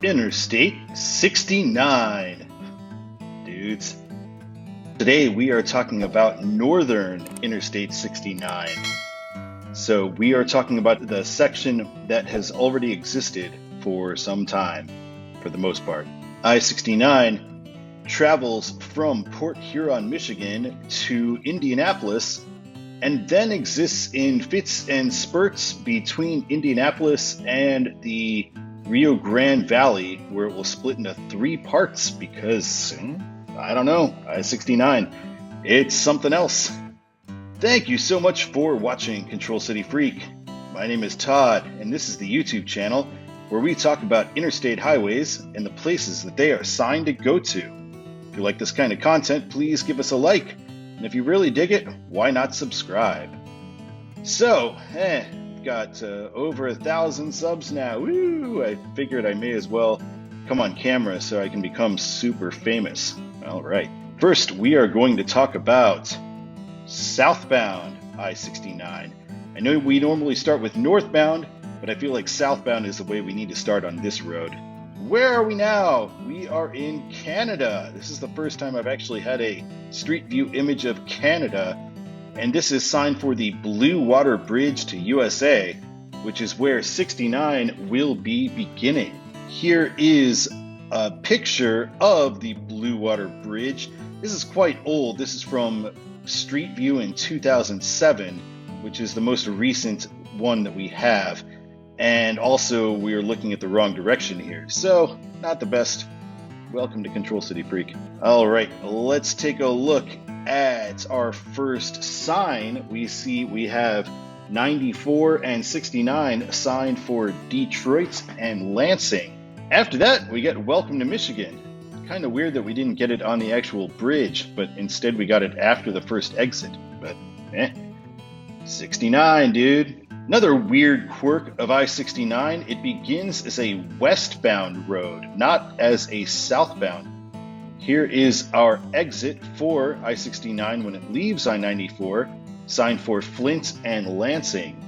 Interstate 69. Dudes, today we are talking about Northern Interstate 69. So we are talking about the section that has already existed for some time, for the most part. I-69 travels from Port Huron, Michigan to Indianapolis and then exists in fits and spurts between Indianapolis and the Rio Grande Valley, where it will split into three parts because, I don't know, I-69, it's something else. Thank you so much for watching Control City Freak. My name is Todd, and this is the YouTube channel where we talk about interstate highways and the places that they are assigned to go to. If you like this kind of content, please give us a like, and if you really dig it, why not subscribe? So, got over 1,000 subs now. Woo! I figured I may as well come on camera so I can become super famous. All right. First, we are going to talk about Southbound I-69. I know we normally start with Northbound, but I feel like Southbound is the way we need to start on this road. Where are we now? We are in Canada. This is the first time I've actually had a street view image of Canada. And this is signed for the Blue Water Bridge to USA, which is where 69 will be beginning. Here is a picture of the Blue Water Bridge. This is quite old. This is from Street View in 2007, which is the most recent one that we have. And also, we are looking at the wrong direction here, so not the best. Welcome to Control City Freak. All right, let's take a look at our first sign. We see we have 94 and 69 signed for Detroit and Lansing. After that, we get Welcome to Michigan. Kind of weird that we didn't get it on the actual bridge, but instead we got it after the first exit. But 69, dude. Another weird quirk of I-69, it begins as a westbound road, not as a southbound. Here is our exit for I-69 when it leaves I-94, signed for Flint and Lansing.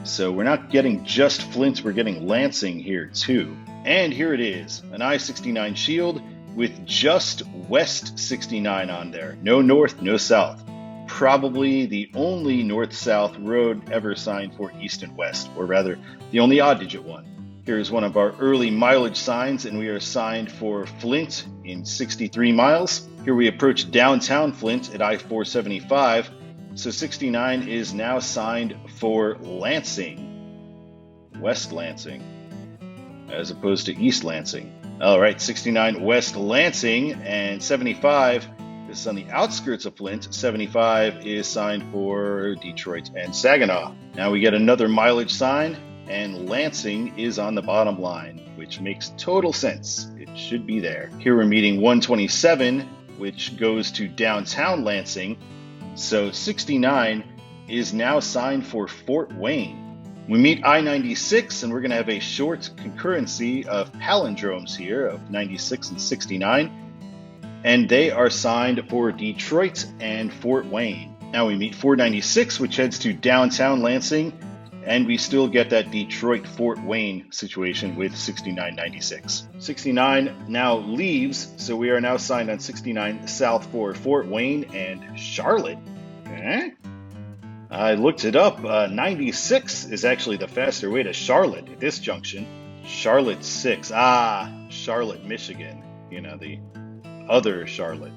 So we're not getting just Flint, we're getting Lansing here too. And here it is, an I-69 shield with just West 69 on there. No north, no south. Probably the only north-south road ever signed for east and west, or rather, the only odd-digit one. Here's one of our early mileage signs, and we are signed for Flint in 63 miles. Here we approach downtown Flint at I-475, so 69 is now signed for Lansing, West Lansing, as opposed to East Lansing. All right, 69 West Lansing, and 75 is on the outskirts of Flint. 75 is signed for Detroit and Saginaw. Now we get another mileage sign, and Lansing is on the bottom line, which makes total sense. It should be there. Here we're meeting 127, which goes to downtown Lansing. So 69 is now signed for Fort Wayne. We meet I-96, and we're going to have a short concurrency of palindromes here of 96 and 69. And they are signed for Detroit and Fort Wayne. Now we meet 496, which heads to downtown Lansing, and we still get that Detroit-Fort Wayne situation with 6996. 69 now leaves, so we are now signed on 69 south for Fort Wayne and Charlotte. I looked it up. 96 is actually the faster way to Charlotte at this junction. Charlotte 6. Charlotte, Michigan. You know, the other Charlotte.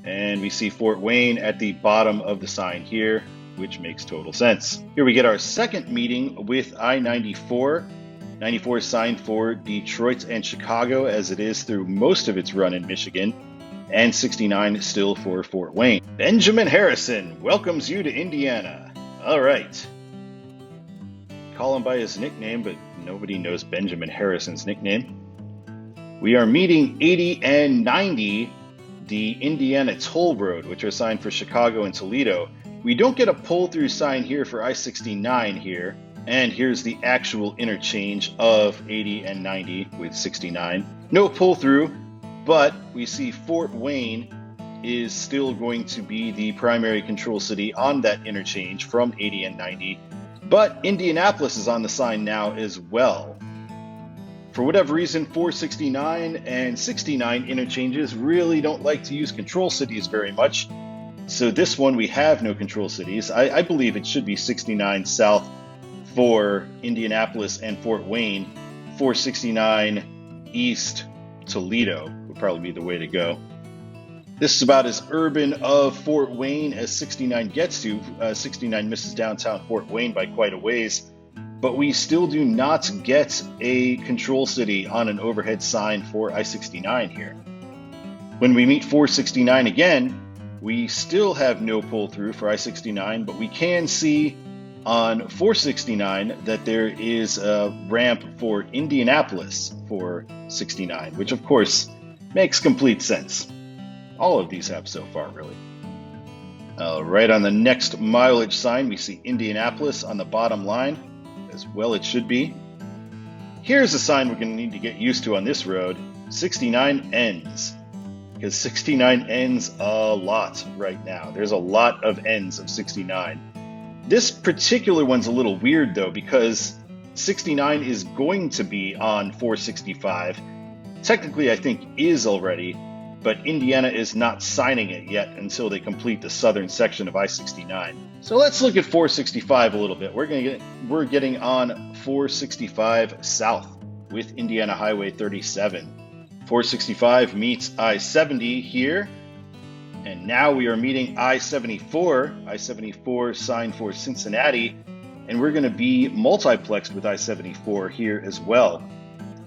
And we see Fort Wayne at the bottom of the sign here, which makes total sense. Here we get our second meeting with I-94. 94 is signed for Detroit and Chicago, as it is through most of its run in Michigan, and 69 is still for Fort Wayne. Benjamin Harrison welcomes you to Indiana. All right. Call him by his nickname, but nobody knows Benjamin Harrison's nickname. We are meeting 80 and 90, the Indiana Toll Road, which are signed for Chicago and Toledo. We don't get a pull-through sign here for I-69 here, and here's the actual interchange of 80 and 90 with 69. No pull-through, but we see Fort Wayne is still going to be the primary control city on that interchange from 80 and 90, but Indianapolis is on the sign now as well. For whatever reason, 469 and 69 interchanges really don't like to use control cities very much. So this one, we have no control cities. I believe it should be 69 south for Indianapolis and Fort Wayne, 469 east Toledo would probably be the way to go. This is about as urban of Fort Wayne as 69 gets to. 69 misses downtown Fort Wayne by quite a ways, but we still do not get a control city on an overhead sign for I-69 here. When we meet 469 again, we still have no pull through for I-69, but we can see on 469 that there is a ramp for Indianapolis for 69, which of course makes complete sense. All of these have so far, really. Right on the next mileage sign, we see Indianapolis on the bottom line, as well it should be. Here's a sign we're going to need to get used to on this road. 69 ends, because 69 ends a lot right now. There's a lot of ends of 69. This particular one's a little weird though, because 69 is going to be on 465. Technically, I think is already, but Indiana is not signing it yet until they complete the southern section of I-69. So let's look at 465 a little bit. We're getting on 465 south with Indiana Highway 37. 465 meets I-70 here, and now we are meeting I-74. I-74 signed for Cincinnati, and we're going to be multiplexed with I-74 here as well.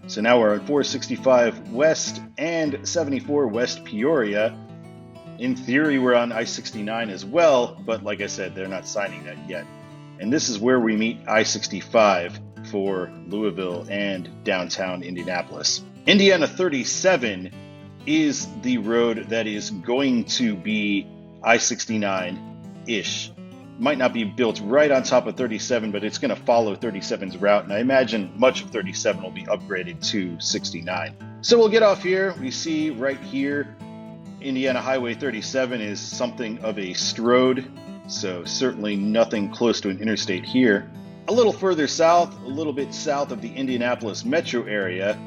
So now we're on 465 West and 74 West Peoria. In theory, we're on I-69 as well, but like I said, they're not signing that yet. And this is where we meet I-65 for Louisville and downtown Indianapolis. Indiana 37 is the road that is going to be I-69-ish. Might not be built right on top of 37, but it's going to follow 37's route, and I imagine much of 37 will be upgraded to 69. So we'll get off here. We see right here, Indiana Highway 37 is something of a strode, so certainly nothing close to an interstate here. A little further south, a little bit south of the Indianapolis metro area,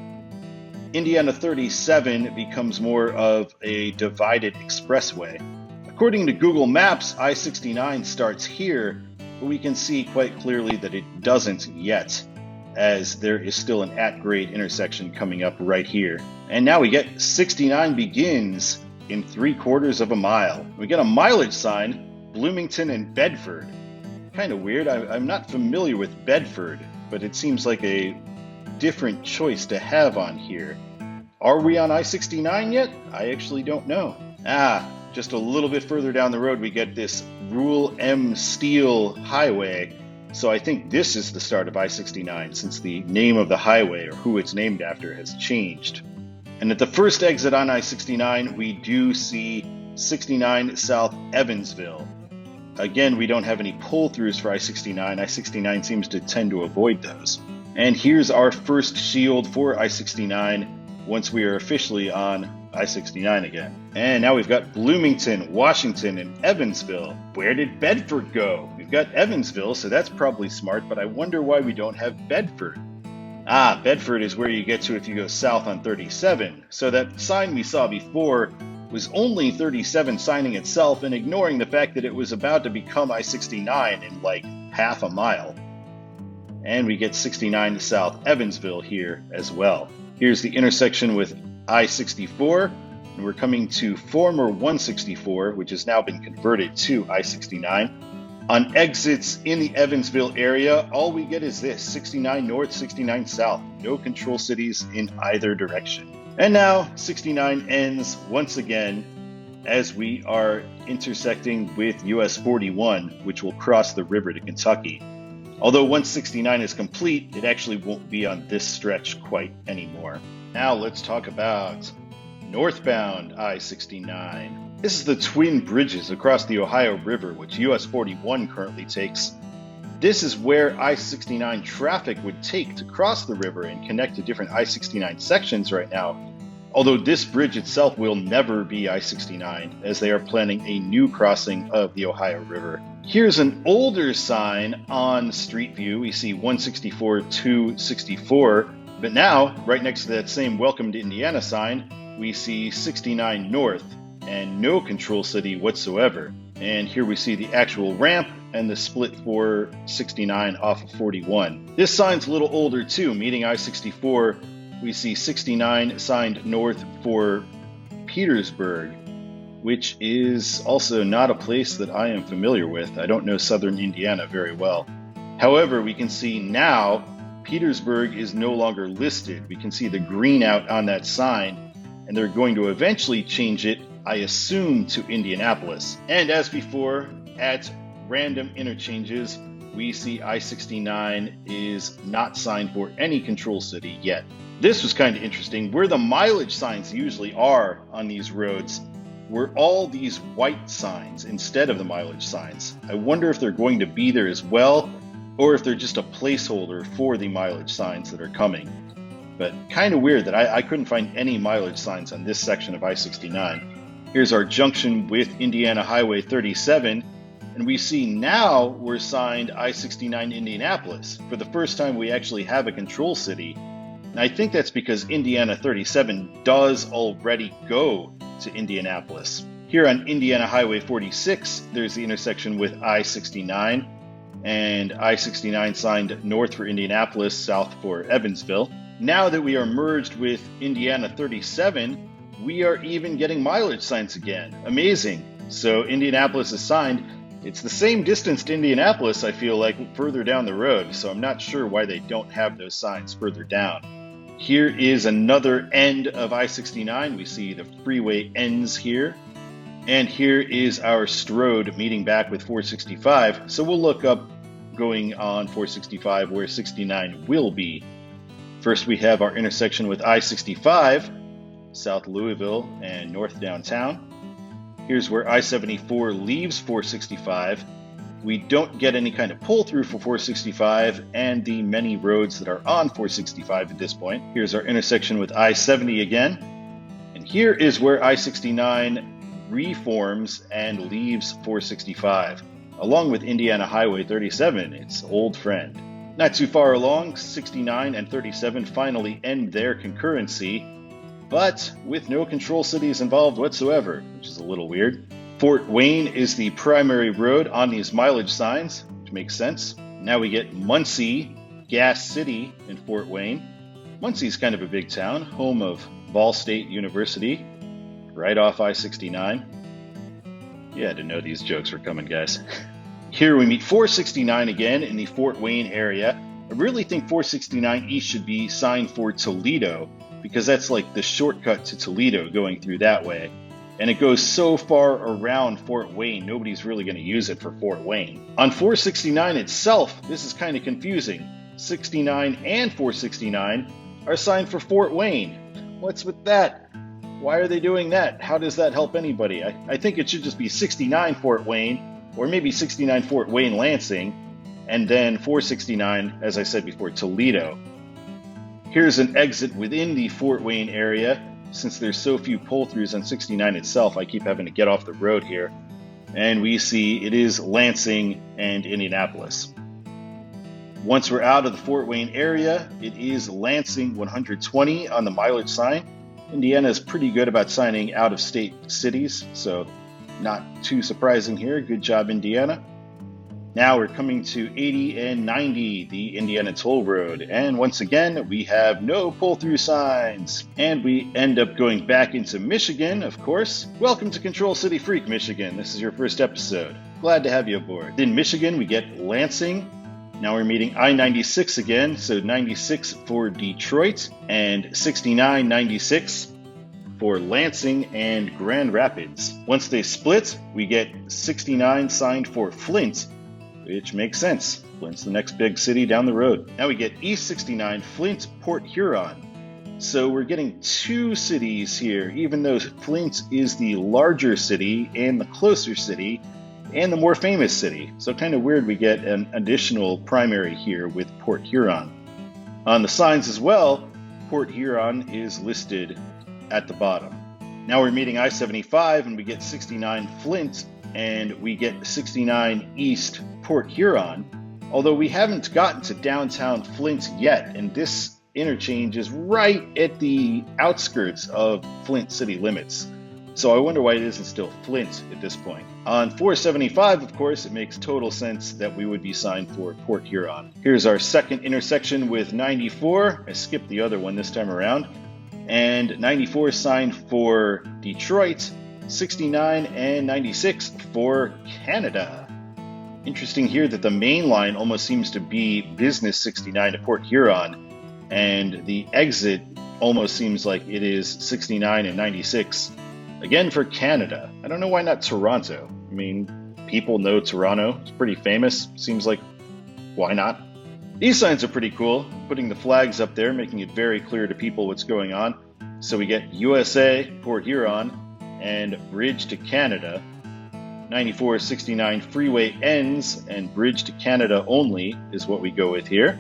Indiana 37 becomes more of a divided expressway. According to Google Maps, I-69 starts here, but we can see quite clearly that it doesn't yet, as there is still an at-grade intersection coming up right here. And now we get 69 begins in 3/4 of a mile. We get a mileage sign, Bloomington and Bedford. Kind of weird. I'm not familiar with Bedford, but it seems like a different choice to have on here. Are we on I-69 yet? I actually don't know. Just a little bit further down the road, we get this Rule M Steel Highway. So I think this is the start of I-69, since the name of the highway, or who it's named after, has changed. And at the first exit on I-69, we do see 69 South Evansville. Again, we don't have any pull-throughs for I-69. I-69 seems to tend to avoid those. And here's our first shield for I-69 once we are officially on I-69 again. And now we've got Bloomington, Washington, and Evansville. Where did Bedford go? We've got Evansville, so that's probably smart, but I wonder why we don't have Bedford. Bedford is where you get to if you go south on 37. So that sign we saw before was only 37 signing itself and ignoring the fact that it was about to become I-69 in like half a mile. And we get 69 South Evansville here as well. Here's the intersection with I-64, and we're coming to former 164, which has now been converted to I-69. On exits in the Evansville area, all we get is this, 69 North, 69 South. No control cities in either direction. And now 69 ends once again as we are intersecting with US 41, which will cross the river to Kentucky. Although once 69 is complete, it actually won't be on this stretch quite anymore. Now let's talk about Northbound I-69. This is the twin bridges across the Ohio River, which US 41 currently takes. This is where I-69 traffic would take to cross the river and connect to different I-69 sections right now. Although this bridge itself will never be I-69, as they are planning a new crossing of the Ohio River. Here's an older sign on Street View. We see 164 to 64. But now, right next to that same Welcome to Indiana sign, we see 69 North and no control city whatsoever. And here we see the actual ramp and the split for 69 off of 41. This sign's a little older too, meeting I-64. We see 69 signed north for Petersburg, which is also not a place that I am familiar with. I don't know southern Indiana very well. However, we can see now Petersburg is no longer listed. We can see the green out on that sign, and they're going to eventually change it, I assume, to Indianapolis. And as before, at random interchanges, we see I-69 is not signed for any control city yet. This was kind of interesting. Where the mileage signs usually are on these roads were all these white signs instead of the mileage signs. I wonder if they're going to be there as well, or if they're just a placeholder for the mileage signs that are coming. But kind of weird that I couldn't find any mileage signs on this section of I-69. Here's our junction with Indiana Highway 37, and we see now we're signed I-69 Indianapolis. For the first time, we actually have a control city. And I think that's because Indiana 37 does already go to Indianapolis. Here on Indiana Highway 46, there's the intersection with I-69, and I-69 signed north for Indianapolis, south for Evansville. Now that we are merged with Indiana 37, we are even getting mileage signs again. Amazing. So Indianapolis is signed. It's the same distance to Indianapolis, I feel like, further down the road, so I'm not sure why they don't have those signs further down. Here is another end of I-69. We see the freeway ends here. And here is our Strode meeting back with 465. So we'll look up going on 465 where 69 will be. First, we have our intersection with I-65, South Louisville and North Downtown. Here's where I-74 leaves 465. We don't get any kind of pull-through for 465 and the many roads that are on 465 at this point. Here's our intersection with I-70 again. And here is where I-69 reforms and leaves 465, along with Indiana Highway 37, its old friend. Not too far along, 69 and 37 finally end their concurrency, but with no control cities involved whatsoever, which is a little weird. Fort Wayne is the primary road on these mileage signs, which makes sense. Now we get Muncie, Gas City in Fort Wayne. Muncie's kind of a big town, home of Ball State University, right off I-69. Yeah, I didn't know these jokes were coming, guys. Here we meet 469 again in the Fort Wayne area. I really think 469 East should be signed for Toledo, because that's like the shortcut to Toledo going through that way. And it goes so far around Fort Wayne, nobody's really going to use it for Fort Wayne. On 469 itself, this is kind of confusing. 69 and 469 are signed for Fort Wayne. What's with that? Why are they doing that? How does that help anybody? I think it should just be 69 Fort Wayne, or maybe 69 Fort Wayne Lansing, and then 469, as I said before, Toledo. Here's an exit within the Fort Wayne area. Since there's so few pull-throughs on 69 itself, I keep having to get off the road here. And we see it is Lansing and Indianapolis. Once we're out of the Fort Wayne area, it is Lansing 120 on the mileage sign. Indiana is pretty good about signing out-of-state cities, so not too surprising here. Good job, Indiana. Now we're coming to 80 and 90, the Indiana Toll Road. And once again, we have no pull-through signs. And we end up going back into Michigan, of course. Welcome to Control City Freak, Michigan. This is your first episode. Glad to have you aboard. In Michigan, we get Lansing. Now we're meeting I-96 again, so 96 for Detroit and 69, 96 for Lansing and Grand Rapids. Once they split, we get 69 signed for Flint, which makes sense. Flint's the next big city down the road. Now we get East 69, Flint, Port Huron. So we're getting two cities here, even though Flint is the larger city and the closer city and the more famous city. So kind of weird we get an additional primary here with Port Huron. On the signs as well, Port Huron is listed at the bottom. Now we're meeting I-75 and we get 69 Flint and we get 69 East Port Huron. Although we haven't gotten to downtown Flint yet, and this interchange is right at the outskirts of Flint city limits. So I wonder why it isn't still Flint at this point. On 475, of course, it makes total sense that we would be signed for Port Huron. Here's our second intersection with 94. I skipped the other one this time around. And 94 signed for Detroit, 69 and 96 for Canada. Interesting here that the main line almost seems to be Business 69 to Port Huron, and the exit almost seems like it is 69 and 96. Again for Canada. I don't know why not Toronto. I mean, people know Toronto. It's pretty famous. Seems like, why not? These signs are pretty cool. Putting the flags up there, making it very clear to people what's going on. So we get USA, Port Huron, and Bridge to Canada. 9469 freeway ends and Bridge to Canada only is what we go with here.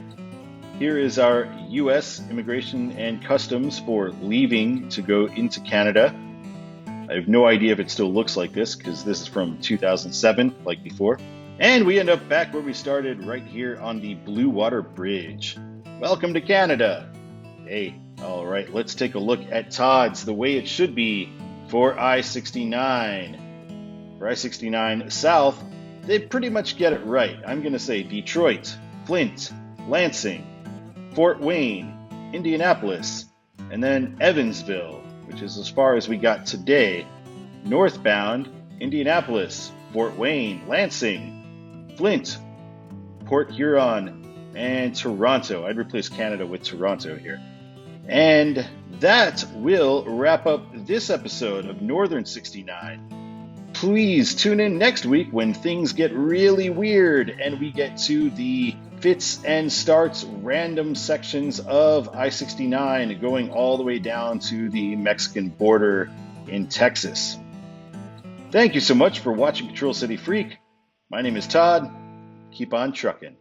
Here is our US Immigration and Customs for leaving to go into Canada. I have no idea if it still looks like this because this is from 2007, like before. And we end up back where we started, right here on the Blue Water Bridge. Welcome to Canada. Hey, all right, let's take a look at Todd's the way it should be for I-69. For I-69 South, they pretty much get it right. I'm going to say Detroit, Flint, Lansing, Fort Wayne, Indianapolis, and then Evansville, which is as far as we got today. Northbound, Indianapolis, Fort Wayne, Lansing, Flint, Port Huron, and Toronto. I'd replace Canada with Toronto here. And that will wrap up this episode of Northern 69. Please tune in next week when things get really weird and we get to the fits and starts random sections of I-69 going all the way down to the Mexican border in Texas. Thank you so much for watching Control City Freak. My name is Todd. Keep on trucking.